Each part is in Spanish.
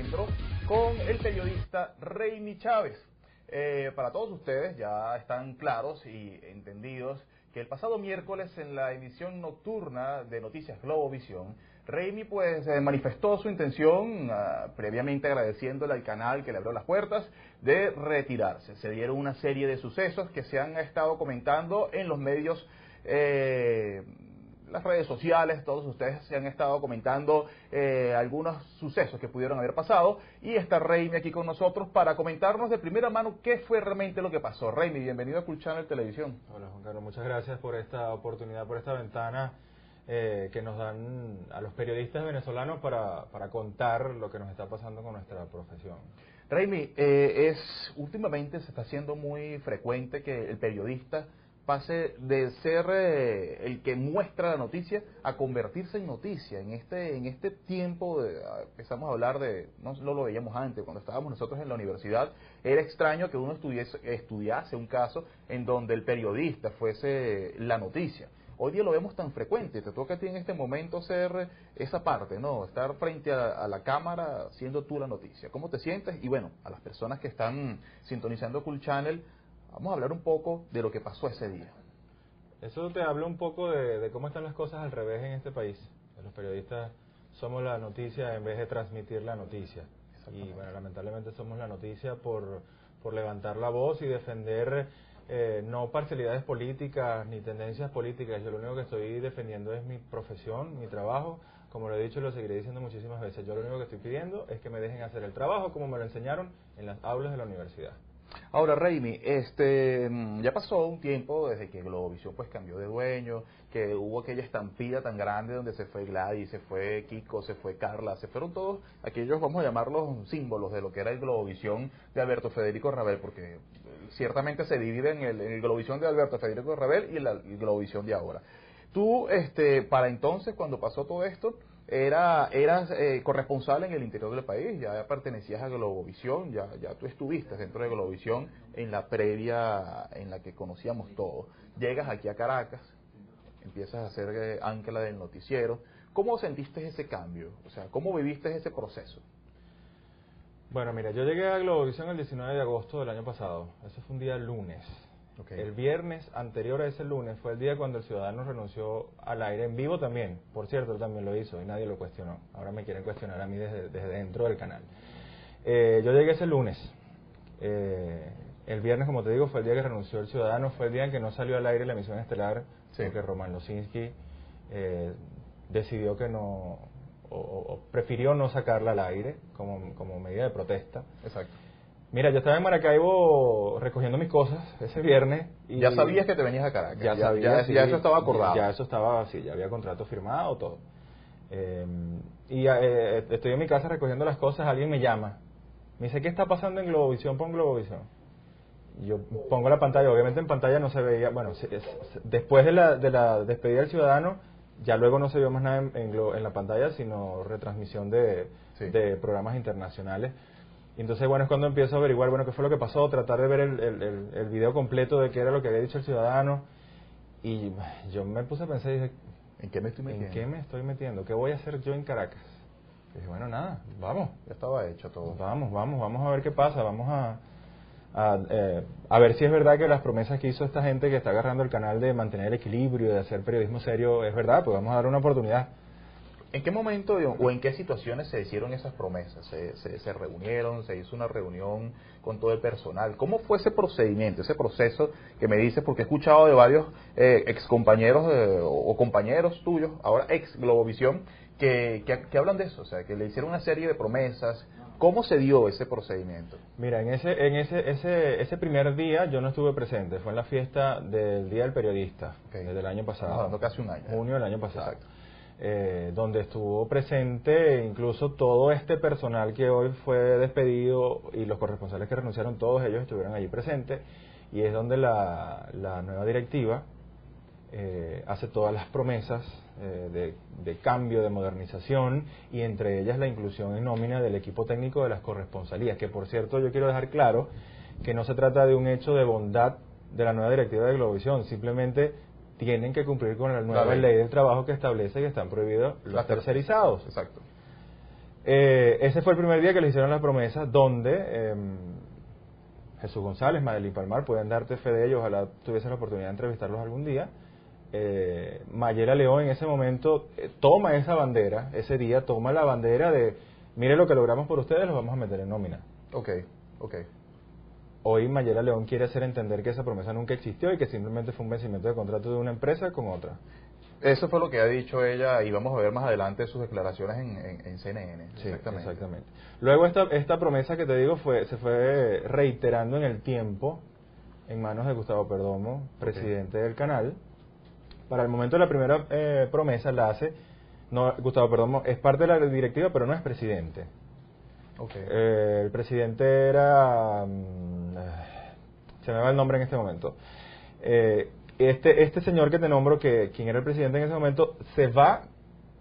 encuentro con el periodista Raimi Chávez. Para todos ustedes ya están claros y entendidos que el pasado miércoles en la emisión nocturna de Noticias Globovisión, Raimi pues manifestó su intención, previamente agradeciéndole al canal que le abrió las puertas, de retirarse. Se dieron una serie de sucesos que se han estado comentando en los medios, las redes sociales. Todos ustedes se han estado comentando algunos sucesos que pudieron haber pasado, y está Raimi aquí con nosotros para comentarnos de primera mano qué fue realmente lo que pasó. Raimi, bienvenido a Cool Channel Televisión. Hola Juan Carlos, muchas gracias por esta oportunidad, por esta ventana que nos dan a los periodistas venezolanos para contar lo que nos está pasando con nuestra profesión. Raimi, últimamente se está haciendo muy frecuente que el periodista pase de ser el que muestra la noticia a convertirse en noticia. En este tiempo empezamos a hablar de, no lo veíamos antes, cuando estábamos nosotros en la universidad, era extraño que uno estudiase un caso en donde el periodista fuese la noticia. Hoy día lo vemos tan frecuente. Te toca a ti en este momento ser esa parte, ¿no? Estar frente a la cámara siendo tú la noticia. ¿Cómo te sientes? Y bueno, a las personas que están sintonizando Cool Channel, vamos a hablar un poco de lo que pasó ese día. Eso te habla un poco de cómo están las cosas al revés en este país. Los periodistas somos la noticia en vez de transmitir la noticia. Y bueno, lamentablemente somos la noticia por levantar la voz y defender no parcialidades políticas ni tendencias políticas. Yo lo único que estoy defendiendo es mi profesión, mi trabajo. Como lo he dicho y lo seguiré diciendo muchísimas veces, yo lo único que estoy pidiendo es que me dejen hacer el trabajo como me lo enseñaron en las aulas de la universidad. Ahora, Raimi, ya pasó un tiempo desde que Globovisión pues cambió de dueño, que hubo aquella estampida tan grande donde se fue Gladys, se fue Kiko, se fue Carla, se fueron todos aquellos, vamos a llamarlos, símbolos de lo que era el Globovisión de Alberto Federico Rabel, porque ciertamente se divide en el Globovisión de Alberto Federico Rabel y el Globovisión de ahora. Tú, para entonces, cuando pasó todo esto, eras corresponsal en el interior del país, ya pertenecías a Globovisión, ya tú estuviste dentro de Globovisión en la previa en la que conocíamos todo. Llegas aquí a Caracas, empiezas a ser ancla del noticiero. ¿Cómo sentiste ese cambio? O sea, ¿cómo viviste ese proceso? Bueno, mira, yo llegué a Globovisión el 19 de agosto del año pasado. Eso fue un día lunes. Okay. El viernes anterior a ese lunes fue el día cuando el Ciudadano renunció al aire, en vivo también. Por cierto, él también lo hizo y nadie lo cuestionó. Ahora me quieren cuestionar a mí desde dentro del canal. Yo llegué ese lunes. El viernes, como te digo, fue el día que renunció el Ciudadano. Fue el día en que no salió al aire la emisión estelar, sí, porque Román Losinski decidió que no, o prefirió no sacarla al aire como medida de protesta. Exacto. Mira, yo estaba en Maracaibo recogiendo mis cosas ese viernes. Y ¿Ya sabías que te venías a Caracas? Ya sabía, ya eso estaba acordado. Ya eso estaba, sí, ya había contrato firmado, todo. Estoy en mi casa recogiendo las cosas, alguien me llama. Me dice, ¿qué está pasando en Globovisión? Pon Globovisión. Yo pongo la pantalla, obviamente en pantalla no se veía, bueno, después de la despedida del Ciudadano, ya luego no se vio más nada en la pantalla, sino retransmisión de programas internacionales. Y entonces, bueno, es cuando empiezo a averiguar, bueno, qué fue lo que pasó, tratar de ver el video completo de qué era lo que había dicho el Ciudadano. Y yo me puse a pensar y dije, ¿en qué me estoy metiendo? ¿En qué me estoy metiendo? ¿Qué voy a hacer yo en Caracas? Y dije, bueno, nada, vamos. Ya estaba hecho todo. Vamos a ver qué pasa, vamos a ver si es verdad que las promesas que hizo esta gente que está agarrando el canal de mantener el equilibrio, de hacer periodismo serio, es verdad, pues vamos a dar una oportunidad. ¿En qué momento o en qué situaciones se hicieron esas promesas? ¿Se reunieron? ¿Se hizo una reunión con todo el personal? ¿Cómo fue ese procedimiento, ese proceso que me dices? Porque he escuchado de varios excompañeros o compañeros tuyos, ahora ex Globovisión, que hablan de eso, o sea, que le hicieron una serie de promesas. ¿Cómo se dio ese procedimiento? Mira, en ese primer día yo no estuve presente, fue en la fiesta del Día del Periodista, desde el año pasado. Hablando casi un año. Junio del año pasado. Exacto. Donde estuvo presente incluso todo este personal que hoy fue despedido y los corresponsales que renunciaron, todos ellos estuvieron allí presentes, y es donde la nueva directiva hace todas las promesas de cambio, de modernización, y entre ellas la inclusión en nómina del equipo técnico de las corresponsalías, que por cierto yo quiero dejar claro que no se trata de un hecho de bondad de la nueva directiva de Globovisión, simplemente tienen que cumplir con la nueva ley del trabajo que establece que están prohibidos los tercerizados. Exacto. Ese fue el primer día que les hicieron la promesa, donde Jesús González, Madeline Palmar, pueden darte fe de ello, ojalá tuviesen la oportunidad de entrevistarlos algún día. Mayela León en ese momento toma esa bandera, ese día toma la bandera de, mire lo que logramos por ustedes, los vamos a meter en nómina. Ok. Hoy Mayela León quiere hacer entender que esa promesa nunca existió y que simplemente fue un vencimiento de contrato de una empresa con otra. Eso fue lo que ha dicho ella y vamos a ver más adelante sus declaraciones en CNN. Sí, exactamente. Luego esta promesa que te digo se fue reiterando en el tiempo en manos de Gustavo Perdomo, presidente del canal. Para el momento de la primera promesa la hace, Gustavo Perdomo es parte de la directiva pero no es presidente. El presidente era... se me va el nombre en este momento. Este señor que te nombro, quien era el presidente en ese momento, se va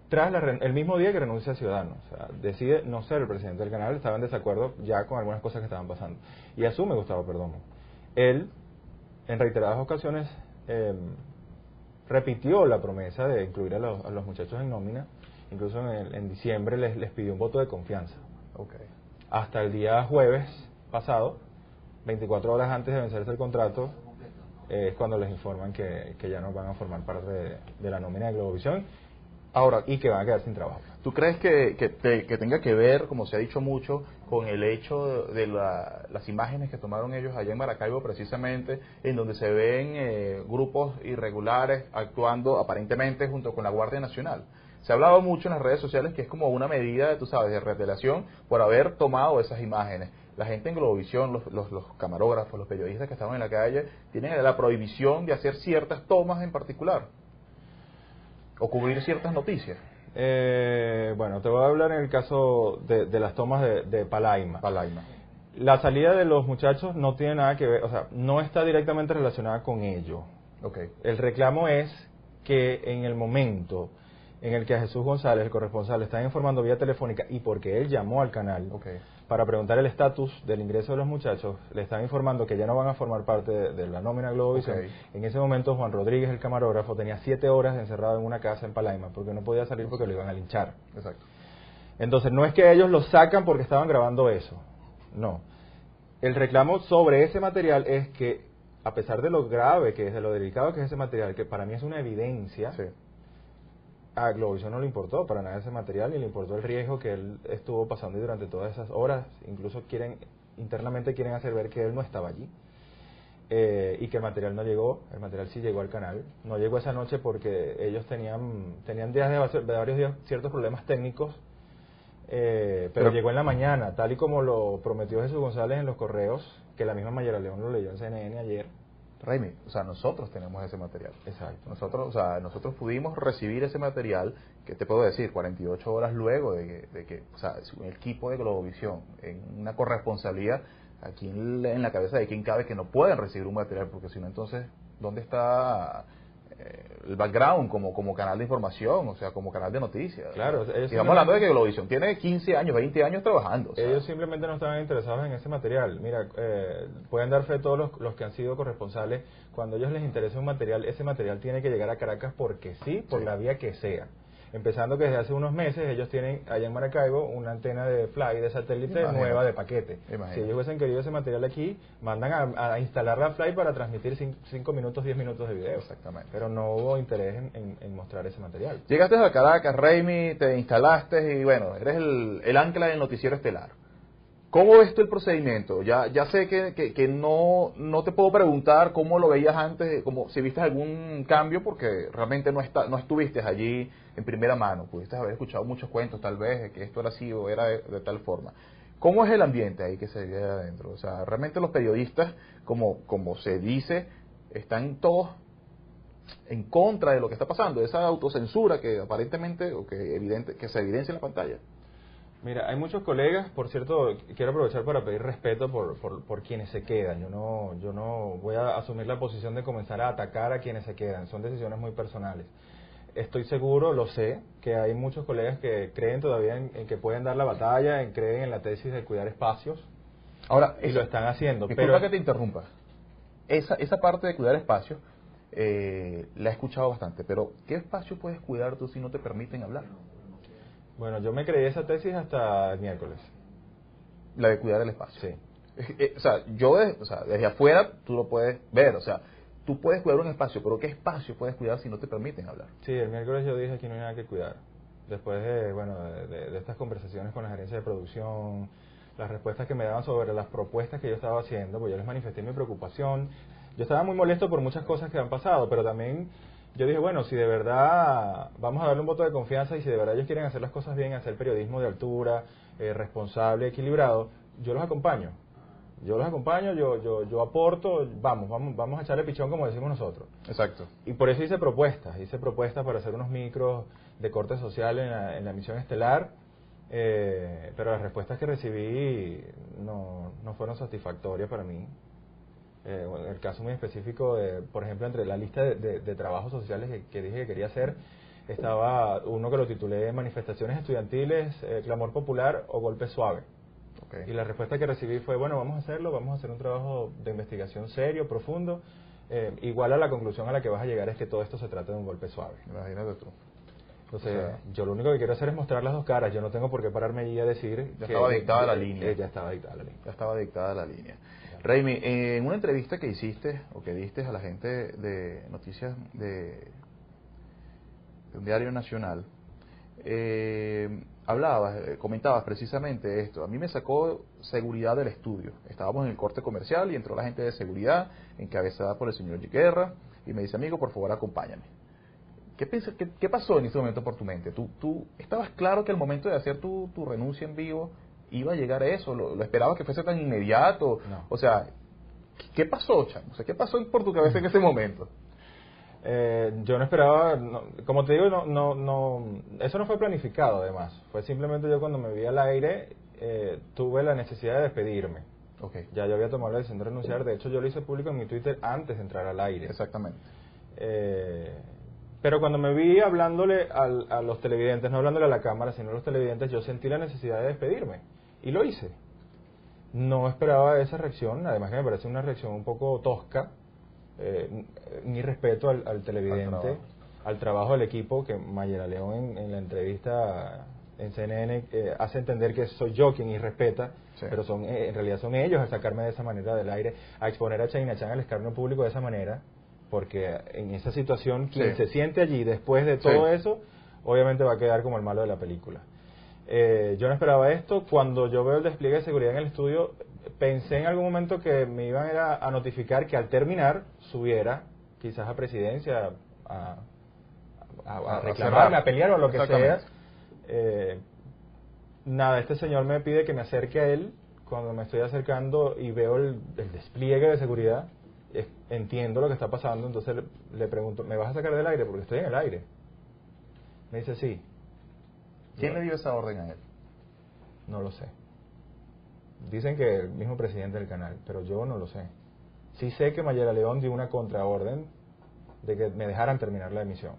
tras el mismo día que renuncia a Ciudadanos. O sea, decide no ser el presidente del canal, estaba en desacuerdo ya con algunas cosas que estaban pasando. Y asume Gustavo Perdomo. Él, en reiteradas ocasiones, repitió la promesa de incluir a los muchachos en nómina. Incluso en diciembre les pidió un voto de confianza. Hasta el día jueves pasado, 24 horas antes de vencerse el contrato, es cuando les informan que ya no van a formar parte de la nómina de Globovisión ahora y que van a quedar sin trabajo. ¿Tú crees que tenga que ver, como se ha dicho mucho, con el hecho de las imágenes que tomaron ellos allá en Maracaibo, precisamente, en donde se ven grupos irregulares actuando aparentemente junto con la Guardia Nacional? Se ha hablado mucho en las redes sociales que es como una medida, tú sabes, de retaliación por haber tomado esas imágenes. La gente en Globovisión, los camarógrafos, los periodistas que estaban en la calle, tienen la prohibición de hacer ciertas tomas en particular o cubrir ciertas noticias. Bueno, te voy a hablar en el caso de las tomas de Palaima. La salida de los muchachos no tiene nada que ver, o sea, no está directamente relacionada con ello. El reclamo es que en el momento en el que a Jesús González, el corresponsal, le están informando vía telefónica y porque él llamó al canal para preguntar el estatus del ingreso de los muchachos, le están informando que ya no van a formar parte de la nómina Globovisión. En ese momento Juan Rodríguez, el camarógrafo, tenía 7 horas encerrado en una casa en Palaima porque no podía salir porque lo iban a linchar. Entonces no es que ellos lo sacan porque estaban grabando eso, no. El reclamo sobre ese material es que, a pesar de lo grave que es, de lo delicado que es ese material, que para mí es una evidencia, a Globovisión no le importó para nada ese material y le importó el riesgo que él estuvo pasando durante todas esas horas. Incluso internamente quieren hacer ver que él no estaba allí y que el material no llegó. El material sí llegó al canal. No llegó esa noche porque ellos tenían días de varios días ciertos problemas técnicos, pero llegó en la mañana, tal y como lo prometió Jesús González en los correos, que la misma Mayela León lo leyó en CNN ayer. Raimi, o sea, nosotros tenemos ese material. Exacto. Nosotros pudimos recibir ese material, que te puedo decir, 48 horas luego de que o sea, un equipo de Globovisión, en una corresponsabilidad, aquí en la cabeza de quien cabe que no pueden recibir un material, porque si no, entonces, ¿dónde está el background como canal de información, o sea, como canal de noticias? Claro, estamos hablando de que Globovisión tiene 15 años, 20 años trabajando. O sea, ellos simplemente no estaban interesados en ese material. Mira, pueden dar fe todos los que han sido corresponsales, cuando a ellos les interesa un material, ese material tiene que llegar a Caracas porque sí, por la vía que sea. Empezando que desde hace unos meses ellos tienen allá en Maracaibo una antena de fly, de satélite nueva de paquete. Si ellos hubiesen querido ese material aquí, mandan a instalar la fly para transmitir 5 minutos, 10 minutos de video. Exactamente. Pero no hubo interés en mostrar ese material. Llegaste a Caracas, Raimi, te instalaste y bueno, eres el ancla del noticiero estelar. ¿Cómo ves tú el procedimiento? Ya sé que no te puedo preguntar cómo lo veías antes, como si viste algún cambio, porque realmente no estuviste allí en primera mano. Pudiste haber escuchado muchos cuentos, tal vez, de que esto era así o era de tal forma. ¿Cómo es el ambiente ahí que se vive adentro? O sea, realmente los periodistas, como se dice, están todos en contra de lo que está pasando, de esa autocensura que aparentemente, o que se evidencia en la pantalla. Mira, hay muchos colegas, por cierto, quiero aprovechar para pedir respeto por quienes se quedan. Yo no voy a asumir la posición de comenzar a atacar a quienes se quedan, son decisiones muy personales. Estoy seguro, lo sé, que hay muchos colegas que creen todavía en que pueden dar la batalla, creen en la tesis de cuidar espacios. Ahora, y lo están haciendo. Disculpa que te interrumpa. Esa parte de cuidar espacios la he escuchado bastante, pero ¿qué espacio puedes cuidar tú si no te permiten hablar? Bueno, yo me creí esa tesis hasta el miércoles. La de cuidar el espacio. Sí. O sea, desde afuera tú lo puedes ver, o sea, tú puedes cuidar un espacio, pero ¿qué espacio puedes cuidar si no te permiten hablar? Sí, el miércoles yo dije que no hay nada que cuidar. Después de estas conversaciones con la gerencia de producción, las respuestas que me daban sobre las propuestas que yo estaba haciendo, pues yo les manifesté mi preocupación. Yo estaba muy molesto por muchas cosas que han pasado, pero también yo dije, bueno, si de verdad vamos a darle un voto de confianza y si de verdad ellos quieren hacer las cosas bien, hacer periodismo de altura, responsable, equilibrado, yo los acompaño. Yo aporto, vamos a echarle pichón como decimos nosotros. Exacto. Y por eso hice propuestas para hacer unos micros de corte social en la emisión estelar, pero las respuestas que recibí no fueron satisfactorias para mí. El caso muy específico, por ejemplo, entre la lista de trabajos sociales que dije que quería hacer, estaba uno que lo titulé Manifestaciones Estudiantiles, Clamor Popular o Golpe Suave. Okay. Y la respuesta que recibí fue, bueno, vamos a hacerlo, vamos a hacer un trabajo de investigación serio, profundo, igual a la conclusión a la que vas a llegar es que todo esto se trata de un golpe suave. Imagínate tú. Entonces, o sea, yo lo único que quiero hacer es mostrar las dos caras, yo no tengo por qué pararme allí a decir ya estaba dictada la línea. Ya estaba dictada la línea. Ya estaba dictada la línea. Raimi, en una entrevista que hiciste o que diste a la gente de noticias de un diario nacional, comentabas precisamente esto. A mí me sacó seguridad del estudio. Estábamos en el corte comercial y entró la gente de seguridad, encabezada por el señor Guerra, y me dice, amigo, por favor, acompáñame. ¿Qué pasó en ese momento por tu mente? ¿Tú estabas claro que el momento de hacer tu renuncia en vivo iba a llegar a eso? ¿Lo esperabas que fuese tan inmediato? No. O sea, ¿qué pasó, Chan? O sea, ¿qué pasó por tu cabeza en ese momento? Yo no esperaba, como te digo, eso no fue planificado además, fue simplemente yo cuando me vi al aire tuve la necesidad de despedirme. Okay. Ya yo había tomado la decisión de renunciar, de hecho yo lo hice público en mi Twitter antes de entrar al aire. Exactamente. Pero cuando me vi hablándole a los televidentes, no hablándole a la cámara, sino a los televidentes, yo sentí la necesidad de despedirme y lo hice. No esperaba esa reacción, además que me parece una reacción un poco tosca. Mi respeto al televidente, al trabajo del equipo, que Mayela León en la entrevista en CNN hace entender que soy yo quien irrespeta, sí. Pero en realidad son ellos al sacarme de esa manera del aire, a exponer a China Chan al escarnio público de esa manera, porque en esa situación quien sí. Se siente allí después de todo sí. Eso, obviamente va a quedar como el malo de la película. Yo no esperaba esto. Cuando yo veo el despliegue de seguridad en el estudio, pensé en algún momento que me iban a notificar que al terminar subiera quizás a presidencia a reclamarme, a pelear o lo que sea. Nada, este señor me pide que me acerque a él. Cuando me estoy acercando y veo el despliegue de seguridad, entiendo lo que está pasando, entonces le pregunto, ¿me vas a sacar del aire? Porque estoy en el aire. Me dice, sí. ¿Quién le dio esa orden a él? No lo sé. Dicen que el mismo presidente del canal, pero yo no lo sé. Sí sé que Mayela León dio una contraorden de que me dejaran terminar la emisión.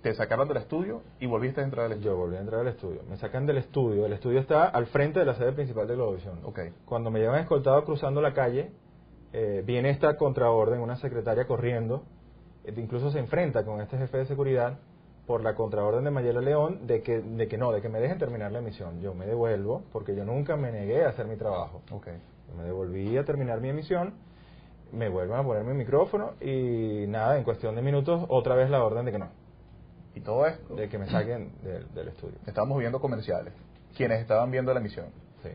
¿Te sacaron del estudio y volviste a entrar al estudio? Yo volví a entrar al estudio. Me sacan del estudio. El estudio está al frente de la sede principal de Globovisión. Okay. Cuando me llevan escoltado cruzando la calle, viene esta contraorden, una secretaria corriendo, incluso se enfrenta con este jefe de seguridad por la contraorden de Mayela León de que me dejen terminar la emisión. Yo me devuelvo, porque yo nunca me negué a hacer mi trabajo. Okay. Yo me devolví a terminar mi emisión, me vuelven a poner mi micrófono y nada, en cuestión de minutos, otra vez la orden de que no. ¿Y todo esto? De que me saquen del estudio. Estábamos viendo comerciales. Quienes estaban viendo la emisión. Sí.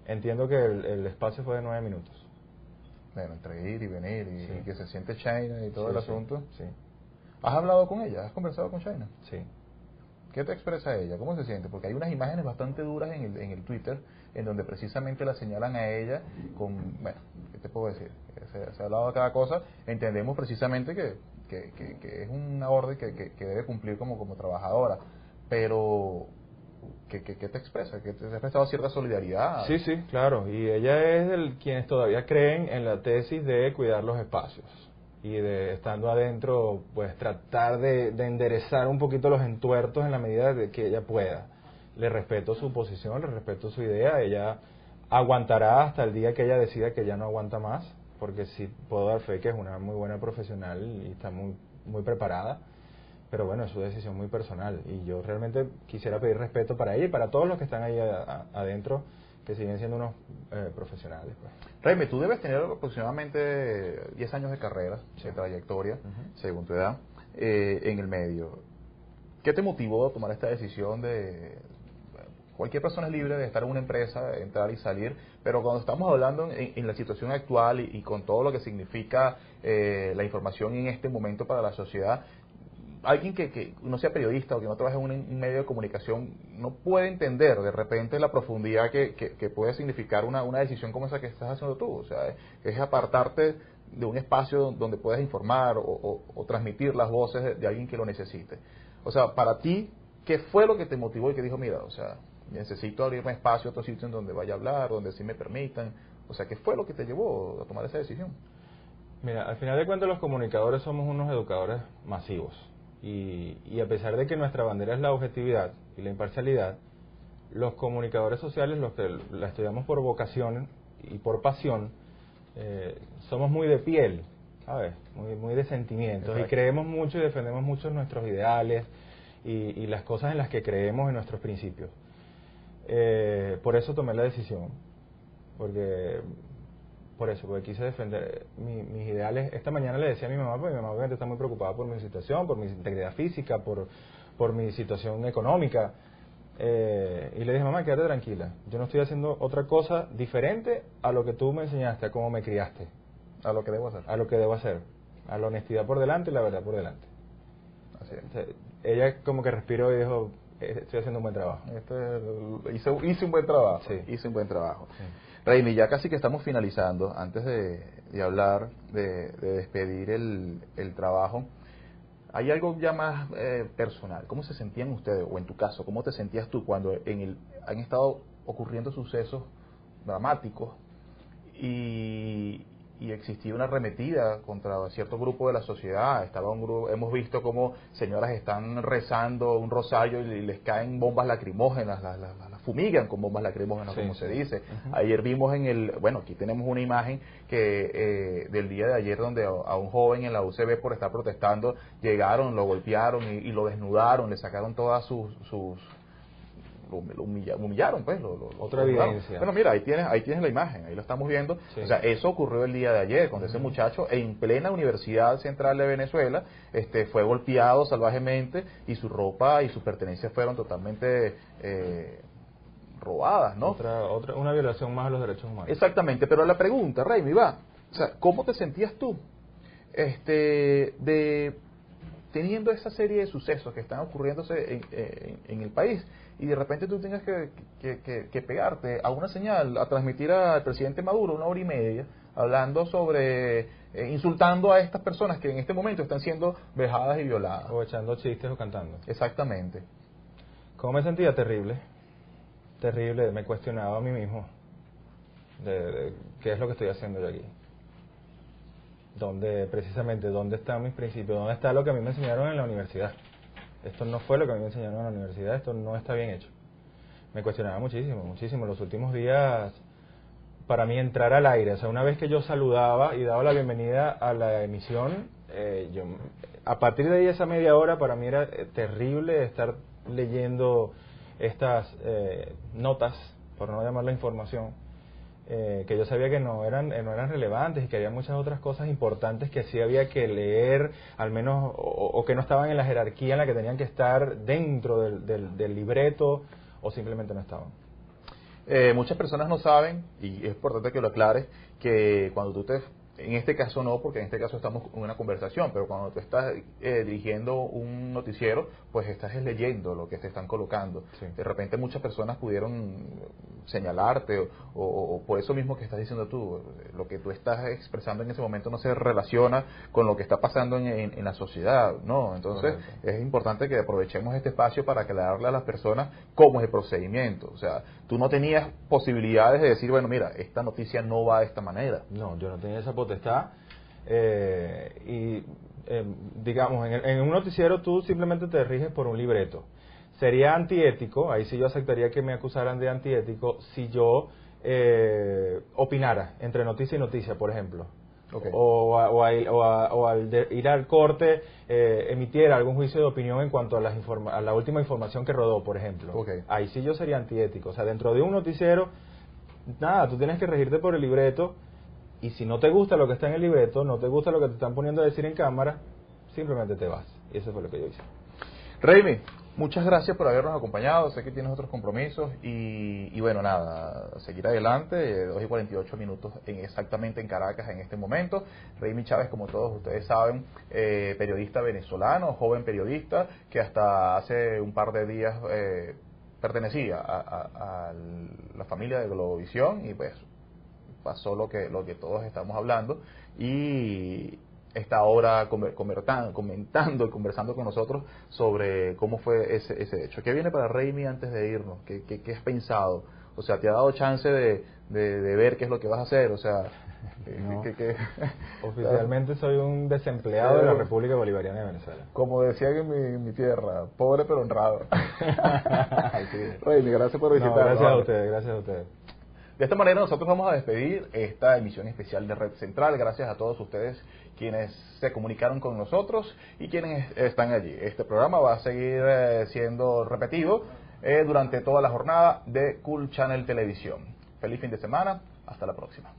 Entiendo que el espacio fue de 9 minutos. Bueno, entre ir y venir y, sí. Y que se siente China y todo sí, el asunto. Sí. ¿Has hablado con ella? ¿Has conversado con China? Sí. ¿Qué te expresa ella? ¿Cómo se siente? Porque hay unas imágenes bastante duras en el Twitter en donde precisamente la señalan a ella con... Bueno, ¿qué te puedo decir? Se ha hablado de cada cosa. Entendemos precisamente que es una orden que debe cumplir como trabajadora. Pero... ¿Qué te expresa? ¿Que te ha expresado cierta solidaridad? Sí, sí, claro. Y ella es quienes todavía creen en la tesis de cuidar los espacios. Y de, estando adentro, pues tratar de enderezar un poquito los entuertos en la medida de que ella pueda. Le respeto su posición, le respeto su idea. Ella aguantará hasta el día que ella decida que ya no aguanta más, porque sí puedo dar fe que es una muy buena profesional y está muy, muy preparada. pero bueno, es su decisión muy personal y yo realmente quisiera pedir respeto para ella y para todos los que están ahí adentro, que siguen siendo unos profesionales. Pues. Raimi, tú debes tener aproximadamente 10 años de carrera, de trayectoria, según tu edad, en el medio. ¿Qué te motivó a tomar esta decisión de... Cualquier persona es libre de estar en una empresa, entrar y salir, pero cuando estamos hablando en la situación actual y con todo lo que significa la información en este momento para la sociedad, alguien que no sea periodista o que no trabaje en un medio de comunicación no puede entender de repente la profundidad que puede significar una decisión como esa que estás haciendo tú. O sea, es apartarte de un espacio donde puedes informar o transmitir las voces de alguien que lo necesite. O sea, para ti, ¿qué fue lo que te motivó y que dijo, mira, o sea, necesito abrirme espacio a otro sitio en donde vaya a hablar, donde sí me permitan? O sea, ¿qué fue lo que te llevó a tomar esa decisión? Mira, al final de cuentas los comunicadores somos unos educadores masivos y a pesar de que nuestra bandera es la objetividad y la imparcialidad, los comunicadores sociales, los que la estudiamos por vocación y por pasión, somos muy de piel, ¿sabes? Muy de sentimientos. Exacto. Y creemos mucho y defendemos mucho nuestros ideales y las cosas en las que creemos, en nuestros principios. Por eso tomé la decisión, porque quise defender mis ideales. Esta mañana le decía a mi mamá, porque mi mamá obviamente está muy preocupada por mi situación, por mi integridad física, por mi situación económica, y le dije, mamá, quédate tranquila, yo no estoy haciendo otra cosa diferente a lo que tú me enseñaste, a cómo me criaste, a lo que debo hacer, a la honestidad por delante y la verdad por delante. Así es. O sea, ella como que respiró y dijo, estoy haciendo un buen trabajo. Hice un buen trabajo. Sí. Hice un buen trabajo. Sí. Raimi, ya casi que estamos finalizando. Antes de hablar, de despedir el trabajo, hay algo ya más personal. ¿Cómo se sentían ustedes, o en tu caso, cómo te sentías tú cuando han estado ocurriendo sucesos dramáticos y existía una arremetida contra cierto grupo de la sociedad? Estaba un grupo, hemos visto cómo señoras están rezando un rosario y les caen bombas lacrimógenas, las fumigan con bombas lacrimógenas, sí, como se dice. Ayer vimos aquí tenemos una imagen que del día de ayer donde a un joven en la UCB por estar protestando llegaron, lo golpearon y lo desnudaron, le sacaron todas sus lo humillaron, pues. Otra evidencia. Bueno, mira, ahí tienes la imagen, ahí lo estamos viendo. Sí. O sea, eso ocurrió el día de ayer, cuando ese muchacho en plena Universidad Central de Venezuela fue golpeado salvajemente y su ropa y sus pertenencias fueron totalmente robadas, ¿no? Una violación más a los derechos humanos. Exactamente, pero la pregunta, Raimi, o sea, ¿cómo te sentías tú teniendo esa serie de sucesos que están ocurriéndose en el país y de repente tú tengas que pegarte a una señal, a transmitir al presidente Maduro 1 hora y media hablando sobre, insultando a estas personas que en este momento están siendo vejadas y violadas? O echando chistes o cantando. Exactamente. ¿Cómo me sentía? Terrible, me cuestionaba a mí mismo de qué es lo que estoy haciendo yo aquí. ¿Dónde están mis principios? ¿Dónde está lo que a mí me enseñaron en la universidad? Esto no fue lo que a mí me enseñaron en la universidad, esto no está bien hecho. Me cuestionaba muchísimo. Los últimos días, para mí entrar al aire, o sea, una vez que yo saludaba y daba la bienvenida a la emisión, a partir de ahí esa media hora para mí era terrible estar leyendo estas notas, por no llamarla información, que yo sabía que no eran relevantes y que había muchas otras cosas importantes que sí había que leer, al menos, o que no estaban en la jerarquía en la que tenían que estar dentro del libreto, o simplemente no estaban. Muchas personas no saben, y es importante que lo aclares, que cuando tú en este caso no, porque en este caso estamos en una conversación, pero cuando tú estás dirigiendo un noticiero, pues estás leyendo lo que te están colocando. Sí. De repente muchas personas pudieron señalarte o por eso mismo que estás diciendo tú, lo que tú estás expresando en ese momento no se relaciona con lo que está pasando en la sociedad, ¿no? Entonces, correcto, es importante que aprovechemos este espacio para aclararle a las personas cómo es el procedimiento. O sea, tú no tenías posibilidades de decir, bueno, mira, esta noticia no va de esta manera. No, yo no tenía esa potestad. Digamos, en un noticiero tú simplemente te riges por un libreto. Sería antiético, ahí sí yo aceptaría que me acusaran de antiético si yo opinara entre noticia y noticia, por ejemplo. Okay. o al ir al corte emitiera algún juicio de opinión en cuanto a la última información que rodó, por ejemplo. Okay. Ahí sí yo sería antiético. O sea, dentro de un noticiero, nada, tú tienes que regirte por el libreto, y si no te gusta lo que está en el libreto, no te gusta lo que te están poniendo a decir en cámara, simplemente te vas. Y eso fue lo que yo hice. Raimi, muchas gracias por habernos acompañado. Sé que tienes otros compromisos y bueno, nada, seguir adelante. 2:48 exactamente en Caracas en este momento. Raimi Chávez, como todos ustedes saben, periodista venezolano, joven periodista, que hasta hace un par de días pertenecía a la familia de Globovisión, y pues pasó lo que todos estamos hablando, y está ahora comentando y conversando con nosotros sobre cómo fue ese hecho. ¿Qué viene para Raimi antes de irnos? ¿Qué has pensado? O sea, ¿te ha dado chance de ver qué es lo que vas a hacer? O sea, no. Oficialmente soy un desempleado de la República Bolivariana de Venezuela. Como decían en mi tierra, pobre pero honrado. Raimi, gracias por visitarnos. Gracias a ustedes, gracias a ustedes. De esta manera nosotros vamos a despedir esta emisión especial de Red Central. Gracias a todos ustedes quienes se comunicaron con nosotros y quienes están allí. Este programa va a seguir siendo repetido durante toda la jornada de Cool Channel Televisión. Feliz fin de semana. Hasta la próxima.